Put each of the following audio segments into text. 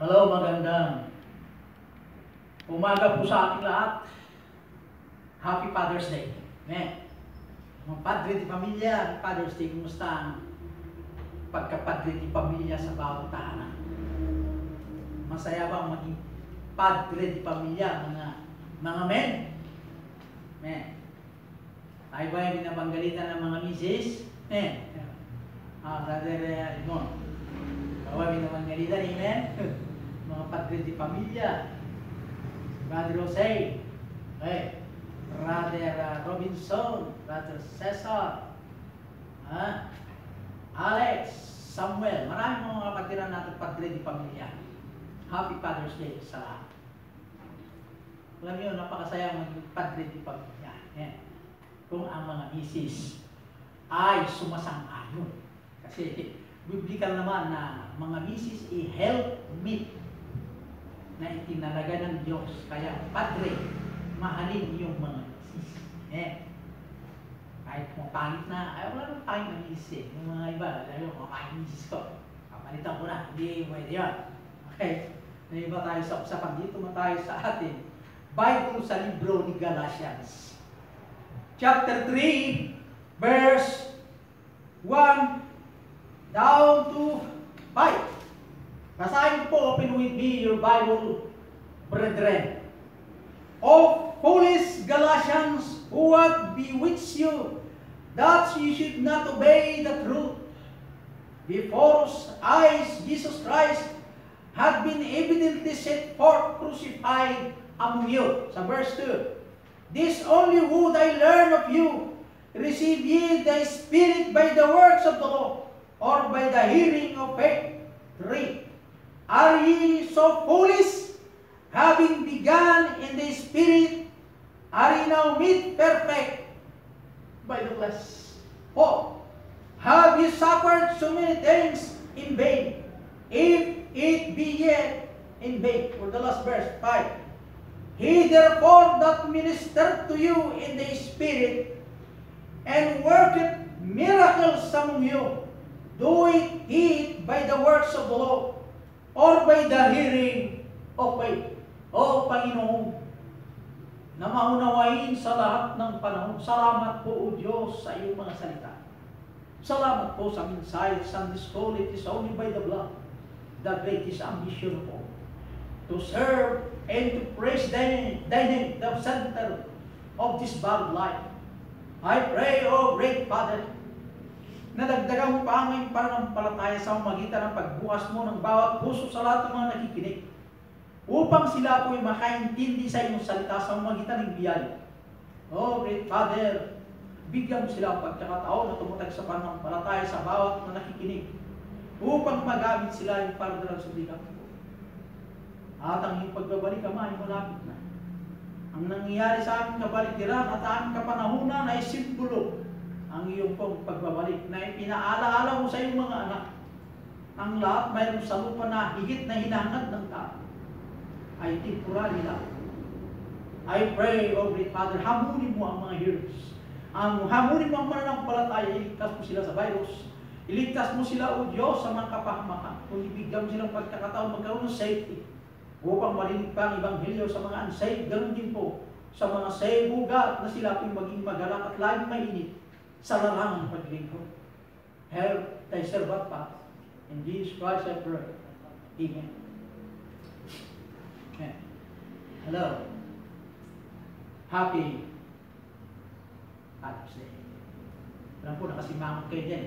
Hello, magandang umaga po sa ating lahat. Happy Father's Day. Mga padre di pamilya, Father's Day, kumusta ang pagkapadre di pamilya sa bawat tahanan? Masaya ba ang maging padre di pamilya, mga men? Tayo ba yung binabanggalitan ng mga misis? Brother Edmond, tayo binabanggalitan, amen? Mga padre di pamilya, Brother Jose, Brother Robinson, Brother Cesar, Alex, Samuel, maraming mga kapatiran natin padre di pamilya. Happy Father's Day sa lahat. Alam niyo, napakasaya maging padre di pamilya. Kung ang mga misis ay sumasang-ayon. Kasi biblical naman na mga misis i-help meet na itinalaga ng Diyos. Kaya padre, mahalin yung mga misis. Kahit kung pangit na, ay wala nang pangit na misis. Yung mga iba, lalo mga pangit misis ko. Kapalitan ko na, hindi pwede yun. Okay, naiba tayo sa usapan. Dito na tayo sa atin Bible sa libro ni Galatians. Chapter 3, verse 1 down to 5. Basahin po, open with me your Bible, brethren. O foolish Galatians, who hath bewitched you, that you should not obey the truth, before whose eyes Jesus Christ had been evidently set forth crucified among you. Sa verse 2, this only would I learn of you, receive ye the Spirit by the works of the law, or by the hearing of faith? 3, are ye so foolish, having begun in the Spirit, are ye now made perfect by the flesh? 4, have ye suffered so many things in vain, if it be yet in vain? For the last verse, 5, he therefore that ministered to you in the Spirit, and worketh miracles among you, doeth it by the works of the law, or by the hearing of faith? O Panginoon, na maunawain sa lahat ng panahon, salamat po, O Diyos, sa iyong mga salita. Salamat po sa mensahe sa Sunday School. It is only by the blood, the greatest ambition of all, to serve and to praise thy name, the center of this bad life. I pray, O great Father, na dagdagan mo pa ang iyong pananampalataya sa magitan ng pagbukas mo ng bawat puso sa lahat ng mga nakikinig, upang sila po'y makaintindi sa iyong salita sa magitan ng biyaya. O great Father, bigyan mo sila ang pagkakataon na tumutag sa pananampalataya sa bawat mga nakikinig, upang magamit sila yung paradalang sulikat mo. At ang iyong pagbabalik, Ama, ay malapit na. Ang nangyayari sa aming kabalikiran at aming kapanahunan ay simbolo ang iyong pong pagbabalik na ipinaalaala mo sa iyong mga anak. Ang lahat mayroon sa lupa na higit na hinahangad ng tao ay temporary lang. I pray, O great Father, hamunin mo ang mga heroes. Hamunin mo ang mananampalataya, iligtas mo sila sa virus. Iligtas mo sila, O Diyos, sa mga kapahamakan. Kung ibigyan mo silang pagkakataon magkaroon ng safety, upang marinig pa ang Ebanghelyo sa mga unsaved, ganoon din po sa mga saved, bugat na sila po'y maging magalak at laging mainit sa larangan ng paglingkod. Help thy servant, Father. In Jesus Christ I pray. Amen. Hello. Happy Father's Day. Alam po, nakasimangot kayo dyan.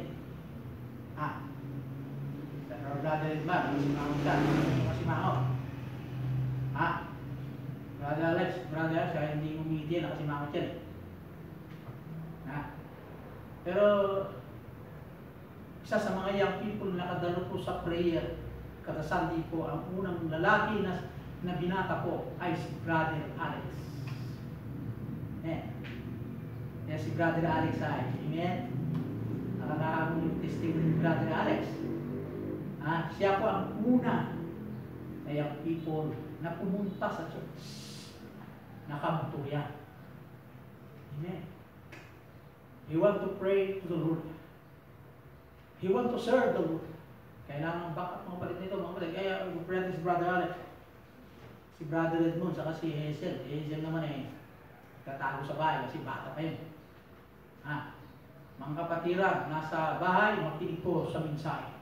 Pero Brother Edmar, nakasimangot ka. Nakasimangot. Brother Alex, Brother Alex, kaya hindi umiti, nakasimangot yan. Pero isa sa mga young people na nakadalo po sa prayer kada Sunday po, ang unang lalaki na binata po ay si Brother Alex. Yan si Brother Alex ay, amen? Nakakaamon yung testimony ni Brother Alex. Siya po ang una na young people na pumunta sa church. Nakamutuya. Amen. He want to pray to the Lord. He want to serve the Lord. Kailangan backup mga palit nito, mga palit. Kaya, brothers Brother Alex. Si Brother Edmond, saka si Hazel. Hazel naman tatago sa bahay kasi bata pa yun. Mga kapatiran, nasa bahay, makinig po sa mensahe.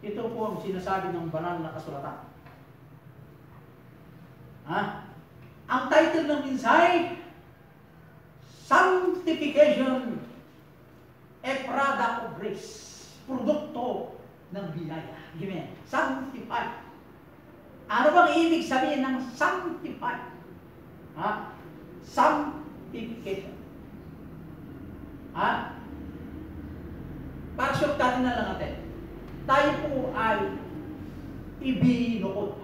Ito po ang sinasabi ng banal na kasulatan. Ang title ng mensahe, Sanctification, a product of grace. Produkto ng biyaya. Amen. Sanctify. Ano bang ibig sabihin ng sanctify? Sanctification. Para syuktatin na lang natin. Tayo po ay ibinuod.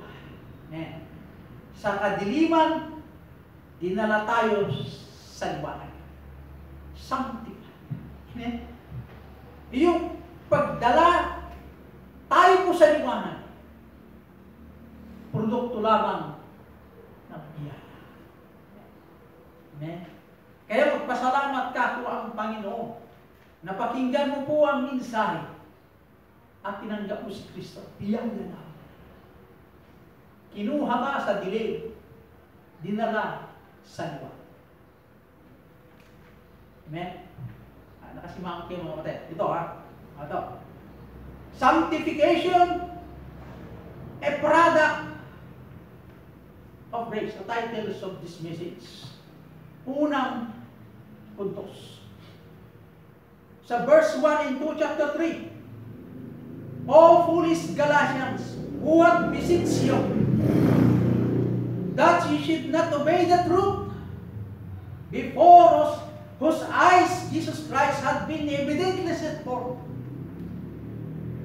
Sa kadiliman, dinala tayo sa liwanag. Sanctify. Yung pagdala tayo po sa liwanag, produkto lamang ng biyaya. Kaya magpasalamat ka po ang Panginoon. Napakinggan mo po ang mensahe at tinanggap mo si Kristo. Biyaya na. Kinuha ka sa dilim, dinala sa liwanag. Amen? Nakasimangot kayo mga kapatid. Ito Ito. Sanctification, a product of grace. The titles of this message. Unang puntos. Sa verse 1 and 2, chapter 3. O foolish Galatians, what beseech you, that ye should not obey the truth, before us, whose eyes Jesus Christ had been evidently set forth,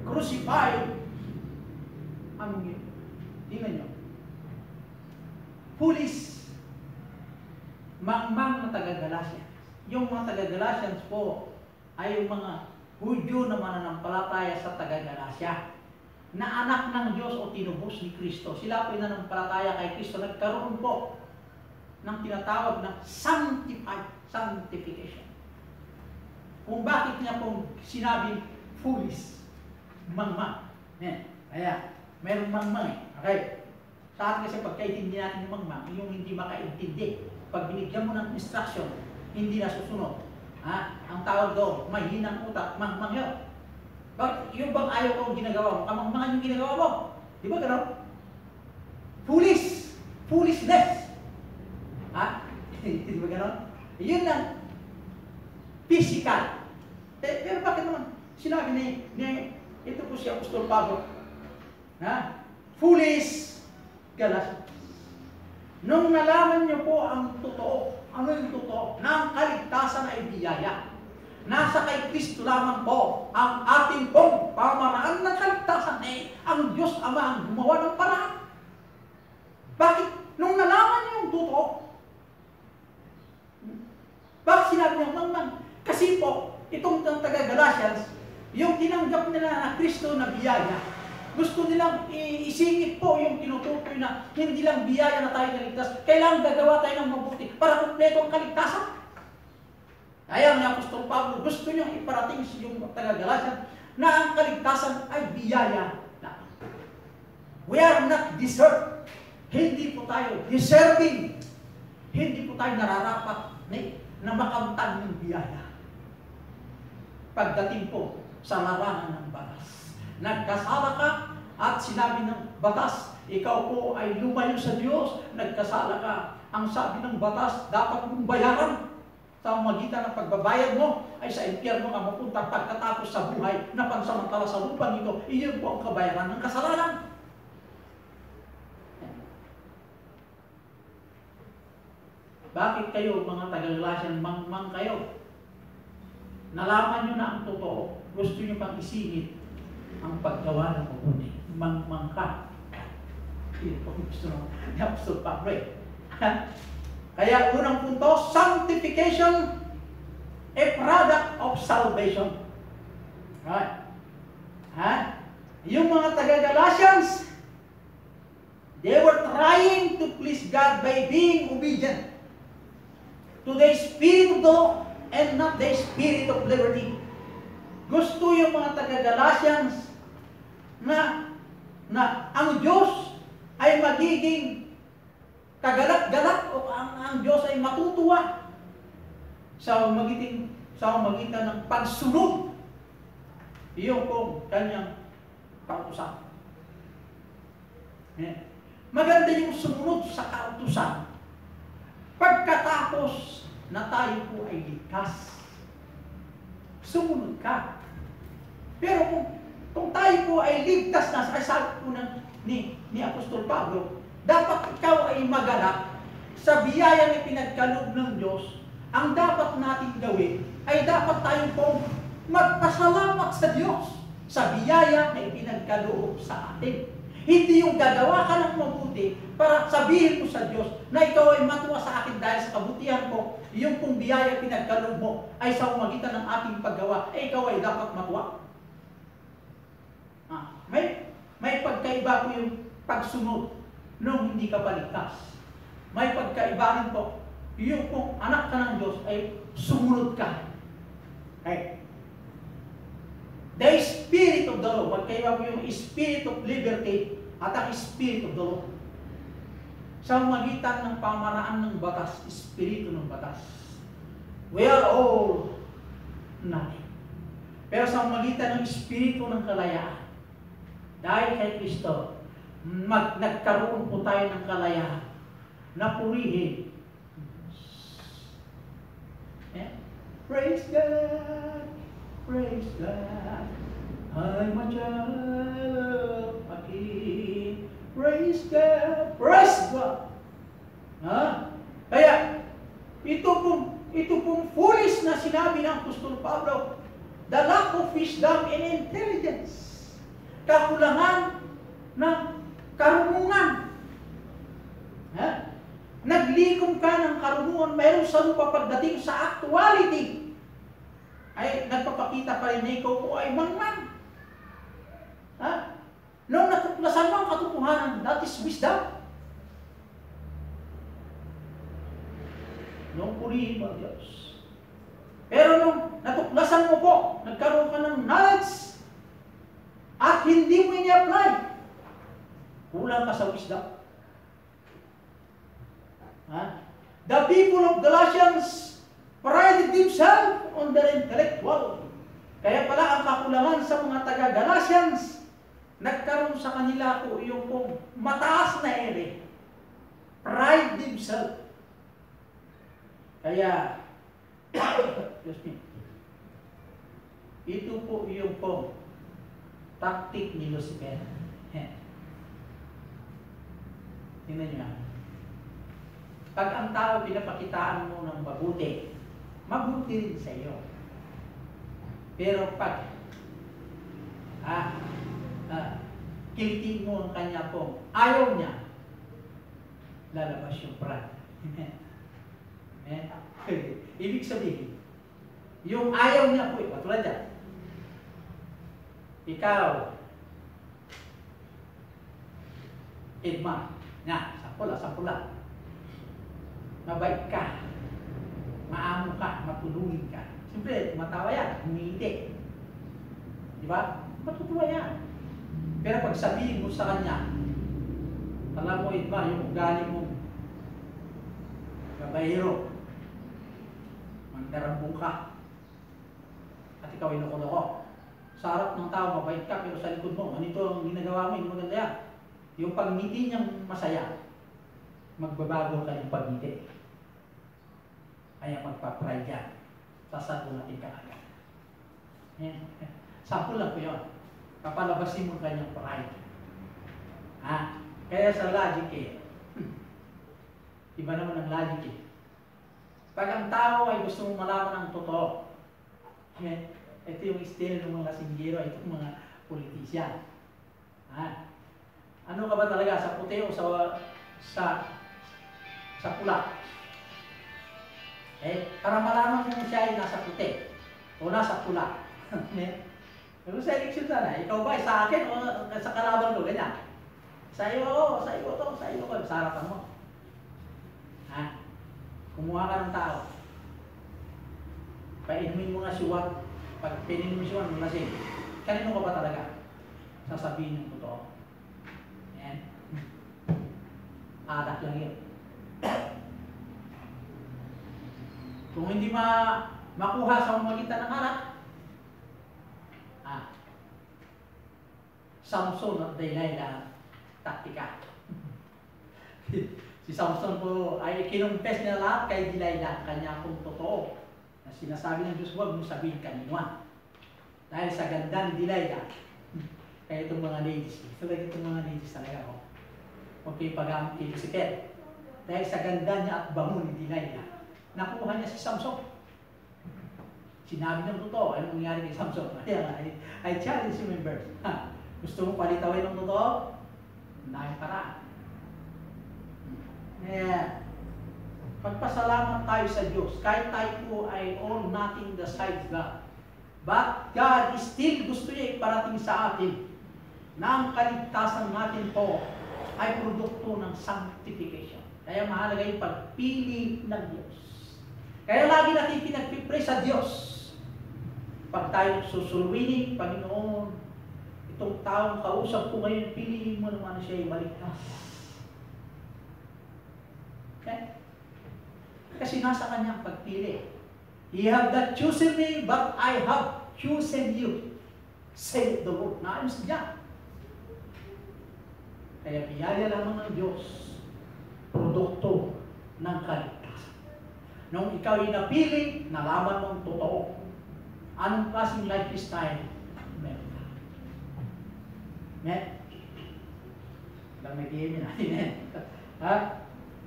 crucified among you. Tingnan nyo. Foolish, mangmang na taga-Galatians. Yung mga taga-Galatians po ay yung mga Hudyo na mananampalataya sa taga-Galacia, na anak ng Diyos o tinubos ni Kristo. Sila po yung nananampalataya kay Kristo. Nagkaroon po ng tinatawag na sanctification. Kung bakit niya pong sinabi foolish, mangmang. Kaya, mayroong mangmang Okay. Sa atin kasi pagkaintindi natin yung mangmang, yung hindi makaintindi. Pag binigyan mo ng instruction, hindi na susunod. Ang tawag doon, mahinang utak, mangmang yun. Bakit? Yung bang ayaw kong ginagawa mo, kamangmangan yung ginagawa mo. Di ba gano'n? Foolish. Foolishness. Di ba gano'n? Yun lang. Physical. Pero bakit naman? Sinabi ni ito po si Apostol Pablo. Foolish Galatians. Nung nalaman niyo po ang totoo, ano yung totoo? Na ang kaligtasan ay biyaya. Nasa kay Kristo lamang po ang ating pong pamaraan ng kaligtasan ang Diyos Ama ang gumawa ng paraan. Bakit? Nung nalaman niyo yung totoo, bakit sinabi niya mangmang? Kasi po, itong taga-Galatians, yung tinanggap nila na Kristo na biyaya, gusto nilang isingit po yung tinutukoy na hindi lang biyaya na tayo naligtas, kailangan gagawa tayo ng mabuti para kumpleto ang kaligtasan. Kaya ni Apostol Pablo, gusto niyang iparating sa yung taga-Galatian na ang kaligtasan ay biyaya na. We are not deserved. Hindi po tayo deserving. Hindi po tayo nararapat na makamtan ng biyaya. Pagdating po sa larangan ng batas. Nagkasala ka at sinabi ng batas, ikaw po ay lumayo sa Diyos, nagkasala ka. Ang sabi ng batas, dapat mong bayaran. Sa magitan ng pagbabayad mo ay sa impyerno ka mapunta pagkatapos sa buhay na pansamantala sa lupang ito. Iyon po ang kabayaran ng kasalanan. Bakit kayo mga taga-Galatian mangmang kayo? Nalaman nyo na ang totoo. Gusto nyo pang isingit ang paggawa ng mabuti. Mangmang ka. Ito po gusto ni Apostol Pablo. Kaya unang punto, sanctification, a product of salvation. Right? Yung mga taga-Galatians, they were trying to please God by being obedient to the spirit of law and not the spirit of liberty. Gusto yung mga taga-Galatians na ang Diyos magiging kagalak-galak o ang Diyos ay matutuwa sa magitan ng pagsunod. Iyon pong kanyang kautusan. Maganda yung sumunod sa kautusan pagkatapos na tayo po ay ligtas. Sumunod ka. Pero kung tayo po ay ligtas na, sabi po ni Apostol Pablo, dapat ikaw ay magalak sa biyaya na pinagkaloob ng Diyos. Ang dapat natin gawin ay dapat tayo pong magpasalamat sa Diyos sa biyaya na ipinagkaloob sa atin. Hindi yung gagawa ka ng mabuti para sabihin mo sa Diyos na ikaw ay matuwa sa akin dahil sa kabutihan ko, yung pong biyaya pinagkaloob mo ay sa umagitan ng ating paggawa, ikaw ay dapat matuwa. May pagkaiba po yung pagsunod nung hindi ka paligtas. May pagkaiba rin po, yung kung anak ka ng Diyos ay sumunod ka. Okay. The Spirit of the Lord, magkaiba po yung Spirit of liberty at ang Spirit of the Lord. Sa magitan ng pamaraan ng batas, Espiritu ng batas. We are all nothing. Pero sa magitan ng Espiritu ng kalayaan, dahil kay Kristo, nagkaroon po tayo ng kalayaan na purihin. Praise God! Praise God! I'm a child of King. Praise God! Praise God! Kaya, ito pong foolish na sinabi ng Apostol Pablo, the lack of wisdom and intelligence. Kakulangan ng karunungan. Naglikom ka ng karunungan, mayroon sa lupa pagdating sa actuality. Ay nagpapakita pa rin na ikaw po ay mangmang. Nung natuklasan mo ang katotohanan, that is wisdom. Nung purihin mo ang Diyos. Pero nung natuklasan mo po, nagkaroon ka ng knowledge, at hindi mo ini-apply, kulang ka sa wisdom. The people of Galatians prided themselves on their intellectual. Kaya pala ang kakulangan sa mga taga-Galatians, nagkaroon sa kanila po yung pong mataas na ere. Pride themselves. Kaya, excuse me, ito po yung pong taktik ni Lucifer. Tingnan niyo. Pag ang tao pinapakitaan mo ng mabuti, mabuti rin sa iyo. Pero pag kilitin mo ang kanya pong ayaw niya, lalabas yung pride. Ibig sabihin, yung ayaw niya po, patulad yan. Ikaw, Edma, sa pula. Mabait ka, maamo ka, matulungin ka. Siyempre, matawa yan, humihiti. Di ba? Matutuwa yan. Pero pag sabihin mo sa kanya, alam mo, Edma, yung ugali mo, babayero, mandarambong ka, at ikaw ay loko-loko. Sa harap ng tao, mabait ka, pero sa likod mo, ganito ang ginagawa mo, hindi maganda yan. Yung pagngiti niyang masaya, magbabago ka yung pagngiti. Kaya magpa-pride yan. Sasagunatin ka agad. Sample lang po yun. Papalabasin mo kanyang pride. Kaya sa logic iba naman ang logic Pag ang tao ay gusto mong malaman ng totoo, ito yung style ng mga lasinggero, ito yung mga politisyan. Ano ka ba talaga? Sa puti o sa pula? Para malaman mo siya ay nasa puti o nasa pula. Pero sa eleksyon sana, ikaw ba sa akin o sa kalaban ko, ganyan? Sa iyo to, sa harapan mo. Kumuha ka ng tao. Painumin mo nga siwat. Pag pininom mo siwat, malasing. Kanino ka ba talaga? Sasabihin yung totoo. product lang yun. Kung hindi makuha sa pamamagitan ng anak, Samson at Delilah taktika. Si Samson po ay kinumpes niya lahat kay Delilah, kanya kung totoo. Na sinasabi ng Diyos, huwag mo sabihin kanino. Dahil sa ganda ni Delilah, kaya itong mga ladies, talaga itong mga ladies talaga ako. Okay, pag-amit kay Lucifer. Dahil sa ganda niya at bango ni Delilah, nakuha niya si Samson. Sinabi ng totoo, ano nangyari kay Samson? I challenge you members. Gusto mo palitawin ng totoo? Dahil paraan. Pagpasalamat tayo sa Diyos. Kahit tayo po ay all nothing besides God. But God is still gusto niya iparating sa atin na ang kaligtasan natin po ay produkto ng sanctification. Kaya mahalaga yung pagpili ng Diyos. Kaya lagi natin pinagpipray sa Diyos. Pag tayo susuluinin, Panginoon, itong taong kausap ko ngayon, piliin mo naman siya yung maligtas. Okay? Kasi nasa kanyang pagpili. You have not chosen me, but I have chosen you. Say the Lord. Naayos niya. Kaya biyaya lamang ng Diyos, produkto ng kaligtasan. Nung ikaw ay napili, nalaman mong totoo. Anong klaseng lifestyle meron ka? Amen? Lang nag-iimin natin, amen?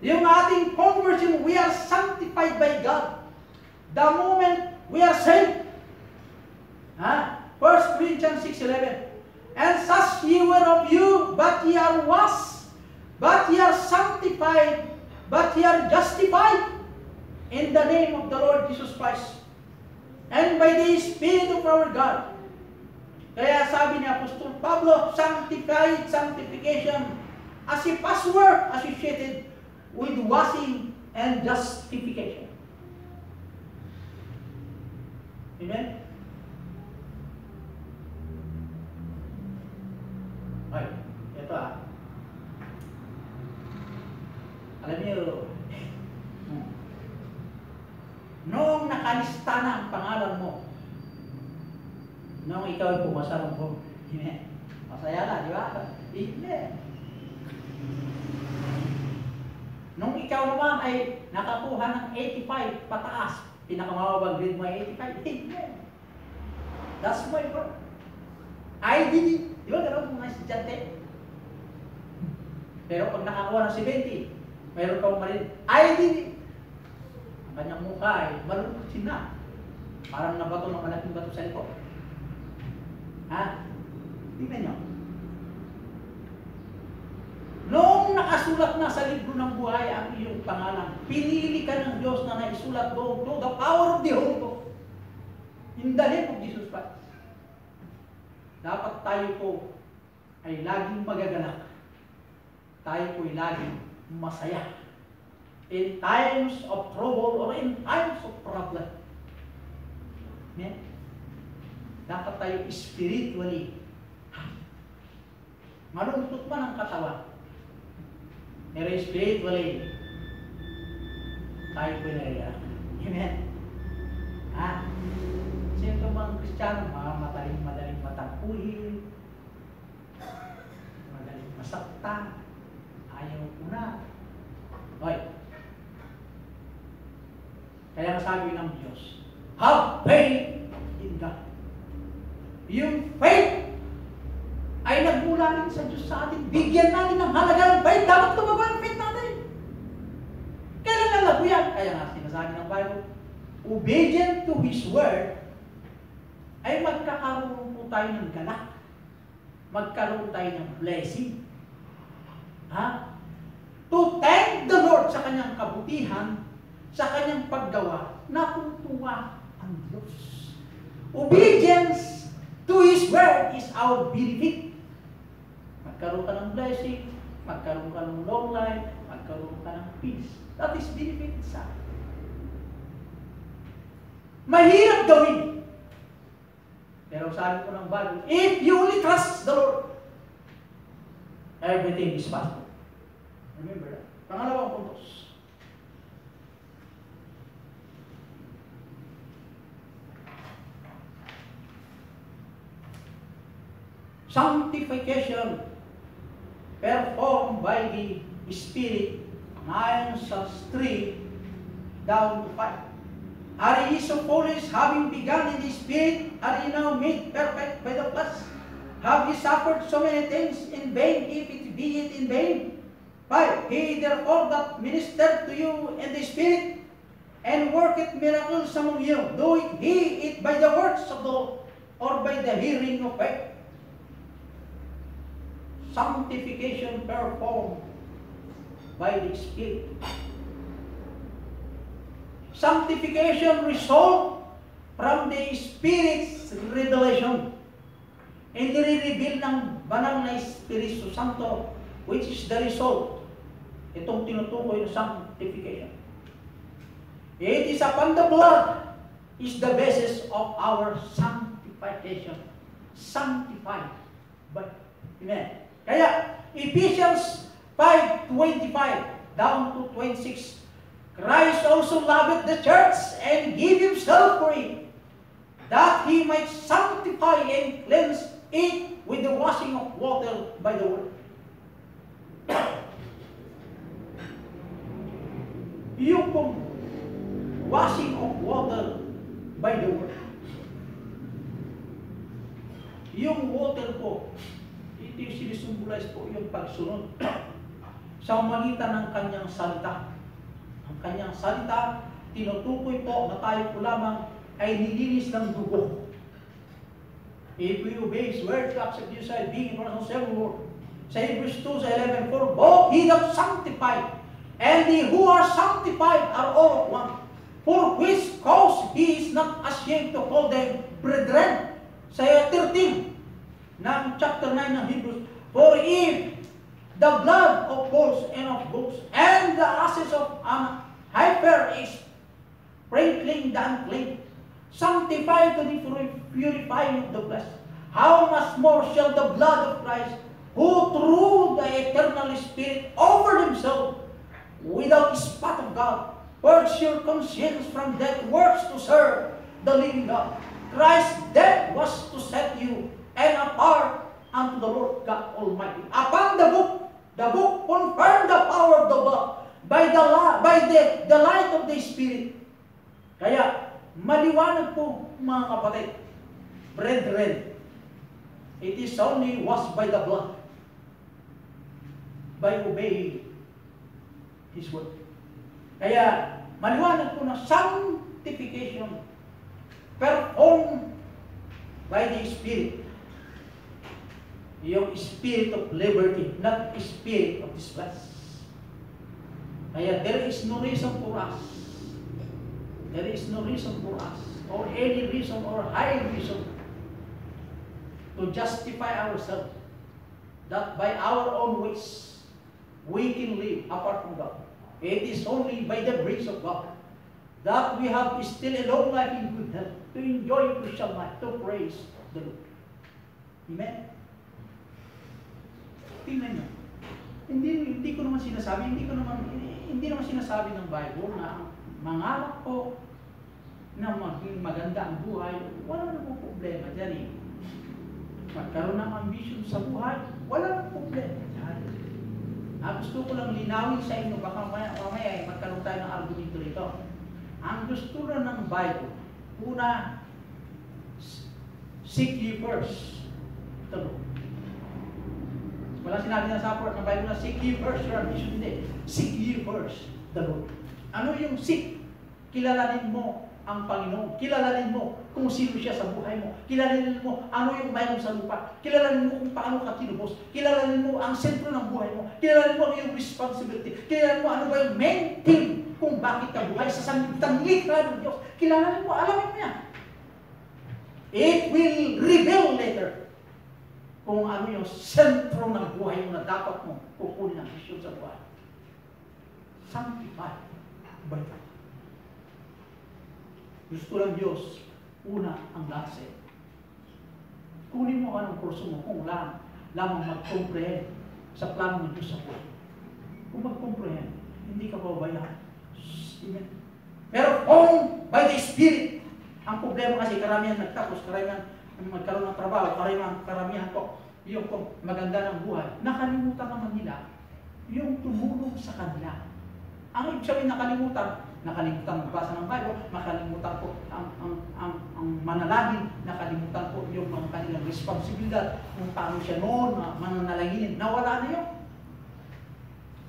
Yung ating conversion, we are sanctified by God. The moment we are saved. 1 Corinthians 6:11. And such ye were of you, but ye are washed, but ye are sanctified, but ye are justified in the name of the Lord Jesus Christ, and by the Spirit of our God. Kaya sabi ni Apostol Pablo, sanctified, sanctification, as a password associated with washing and justification. Amen? Ay, ito alam niyo, noong nakalista na ang pangalan mo, noong ikaw ay pumasa ng buong, masaya na, di ba? Hindi. Nung ikaw naman ay nakakuha ng 85 pataas, pinakamababang grade mo ay 85, hindi. That's my word. I did it. Di ba gano'n mga estudyante? Pero pag nakakuha ng 70, mayroon kang mali, I did it. Ang kanyang mukha ay malungkot na. Parang nabato ng malaking bato sa likod. Tingnan nyo. Noong nakasulat na sa libro ng buhay ang iyong pangalan, pinili ka ng Diyos na naisulat doon to the power of the Holy Ghost. In the name of Jesus Christ. Dapat tayo po ay laging magagalak. Tayo po ay laging masaya. In times of trouble or in times of problem. Amen? Dapat tayo spiritually malungkot man ang katawan. Pero spiritually, tayo po ay nariyan. Amen? Sino mga Kristiyano, madaling matangkuhin, madaling masaktan, ayaw po na. Okay. Kaya sabi ng Diyos, have faith in God. Yung faith ay nagmula rin sa Diyos sa atin. Bigyan natin ng halaga ng faith. Dapat tumaba ang faith natin. Kailan lalago yan? Kaya nga sinasabi ng Bible, obedient to His word, ay magkakaroon po tayo ng galak. Magkaroon tayo ng blessing. To thank the Lord sa kanyang kabutihan, sa kanyang paggawa, natutuwa ang Diyos. Obedience to His word is our benefit. Magkaroon ka ng blessing, magkaroon ka ng long life, magkaroon ka ng peace. That is benefit sa akin. Mahirap gawin. Pero sabi ko ng Bible, if you only trust the Lord, everything is possible. Remember that. Pangalawang puntos. Sanctification performed by the Spirit, 9 Psalms 3 down to 5. Are ye so foolish, having begun in the Spirit, are ye now made perfect by the flesh? Have ye suffered so many things in vain, if it be it in vain? 5. He therefore that ministered to you in the Spirit, and worketh miracles among you, doeth he it by the works of the law, or by the hearing of faith? Sanctification performed by the Spirit. Sanctification result from the Spirit's revelation. Inire-reveal ng banal na Espiritu Santo, which is the result. Itong tinutukoy ng sanctification. It is upon the blood is the basis of our sanctification. Sanctified by, amen. Kaya, Ephesians 5:25 down to 26, Christ also loved the church and gave himself for it, that he might sanctify and cleanse it with the washing of water by the word. Yung pong washing of water by the word. Yung water po, ito yung sinisumbolize po yung pagsunod sa magitan ng kanyang salita. Ang kanyang salita, tinutukoy po na tayo po lamang ay nilinis ng dugo. If we obey His word, accept His side, being in person, serve the Lord. Sa Hebrews 2:11, for both He that sanctified and the who are sanctified are all of one. For which cause He is not ashamed to call them brethren. Sa 13 ng chapter 9 ng Hebrews, for if the blood of bulls and of goats and the ashes of an heifer is sprinkling the unclean, sanctified to the purifying of the flesh, how much more shall the blood of Christ, who through the eternal Spirit offered himself without spot of God, purge your conscience from dead works to serve the living God. Christ's death was to set you and apart unto the Lord God Almighty. Upon the book confirmed the power of the blood by the light of the Spirit. Kaya, maliwanag po mga kapatid, brethren, it is only washed by the blood, by obeying His word. Kaya, maliwanag po na sanctification performed by the Spirit. Yung spirit of liberty, not spirit of this flesh. Kaya there is no reason for us. There is no reason for us, or any reason or high reason, to justify ourselves that by our own ways we can live apart from God. It is only by the grace of God that we have still a long life in good health to enjoy Christian life, to praise the Lord. Amen? Tingnan nyo. Hindi ko naman sinasabi, hindi naman sinasabi ng Bible na mangarap ko na maging maganda ang buhay. Wala namang problema dyan eh. Magkaroon ng ambisyon sa buhay, wala namang problema dyan. Gusto ko lang linawin sa inyo, baka mamaya magkaroon tayo ng argumento rito. Ang gusto na ng Bible, una, seek ye first. Ito. Wala sinabi na sa part ng Bible na seek ye first your ambition. Hindi. Seek ye first the Lord. Ano yung seek? Kilalanin mo ang Panginoon. Kilalanin mo kung sino siya sa buhay mo. Kilalanin mo ano yung mayroon sa lupa. Kilalanin mo kung paano ka kinubos. Kilalanin mo ang sentro ng buhay mo. Kilalanin mo ang iyong responsibility. Kilalanin mo ano ba yung main thing kung bakit ka buhay sa sanglibutan likha ng Diyos. Kilalanin mo, alamin mo yan. It will reveal later kung ano yung sentro ng buhay mo na dapat mo kukunin ang misyon sa buhay. Sanctified by God. Gusto lang Diyos, una ang lahat sa'yo. Kunin mo anong kurso mo kung lamang mag-comprehend sa plano ng Diyos sa buhay. Kung mag-comprehend, Hindi ka pababayaan. Amen. Pero kung by the Spirit, ang problema kasi karamihan nagtapos, karamihan magkaroon ng trabaho, karamihan po, yung maganda ng buhay, nakalimutan naman nila yung tumulong sa kanila. Ang ibig sabihin nakalimutan magbasa ng Bible, nakalimutan po ang manalangin, nakalimutan po yung mga kanilang responsibilidad, kung paano siya noon, mananalanginin, nawala na yun.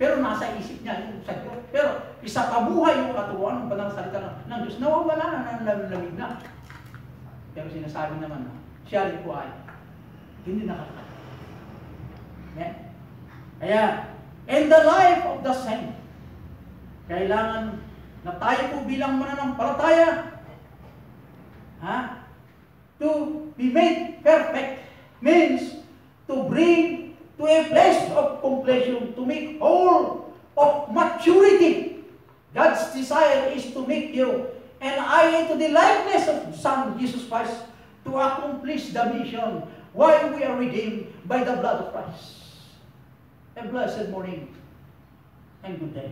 Pero nasa isip niya yung sa Diyos. Pero isa kabuhay yung katuruan ng banal salita ng Diyos, nawawala na, nanlalamig na. Pero sinasabi naman na, siya rin po ay hindi nakakatawa. Amen? Kaya, in the life of the saint, kailangan na tayo po bilang mananampalataya, to be made perfect means to bring to a place of completion, to make whole of maturity. God's desire is to make you and I into the likeness of Son Jesus Christ, to accomplish the mission while we are redeemed by the blood of Christ. A blessed morning and good day.